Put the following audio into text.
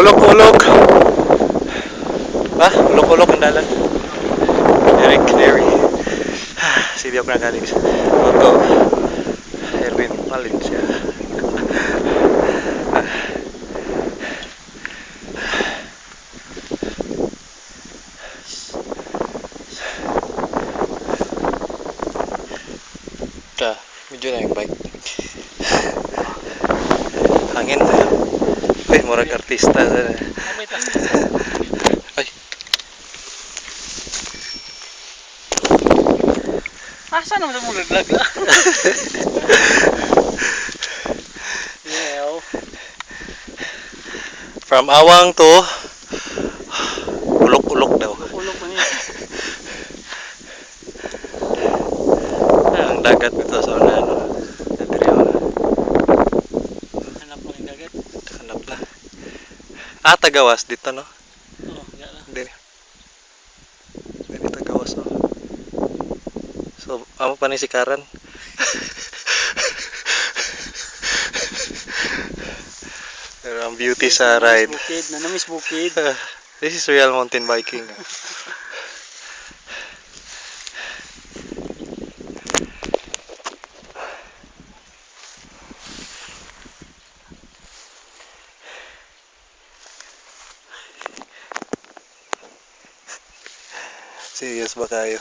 Ulok-ulok. Ah, ulok-ulok ang dalan. Very clear. Si Diok na galing sa Moto. Erwin Valencia. Medyo na yung bike. Hangin. Uy, murag artista. Ay. Asa naman mo naglag na? Yeah. From Awang to Ulok-ulok daw. Ulok man Ang dagat dito sa unahan. hanap mo yung dagat. Hanap na. Ah, Tagawas dito, no? Oo, nga na. Hindi. Hindi Tagawas, no? So, amo pa ni si Karan. Pero ang beauty sa ride. Nanamis bukid. This is real mountain biking. Serious ba kayo?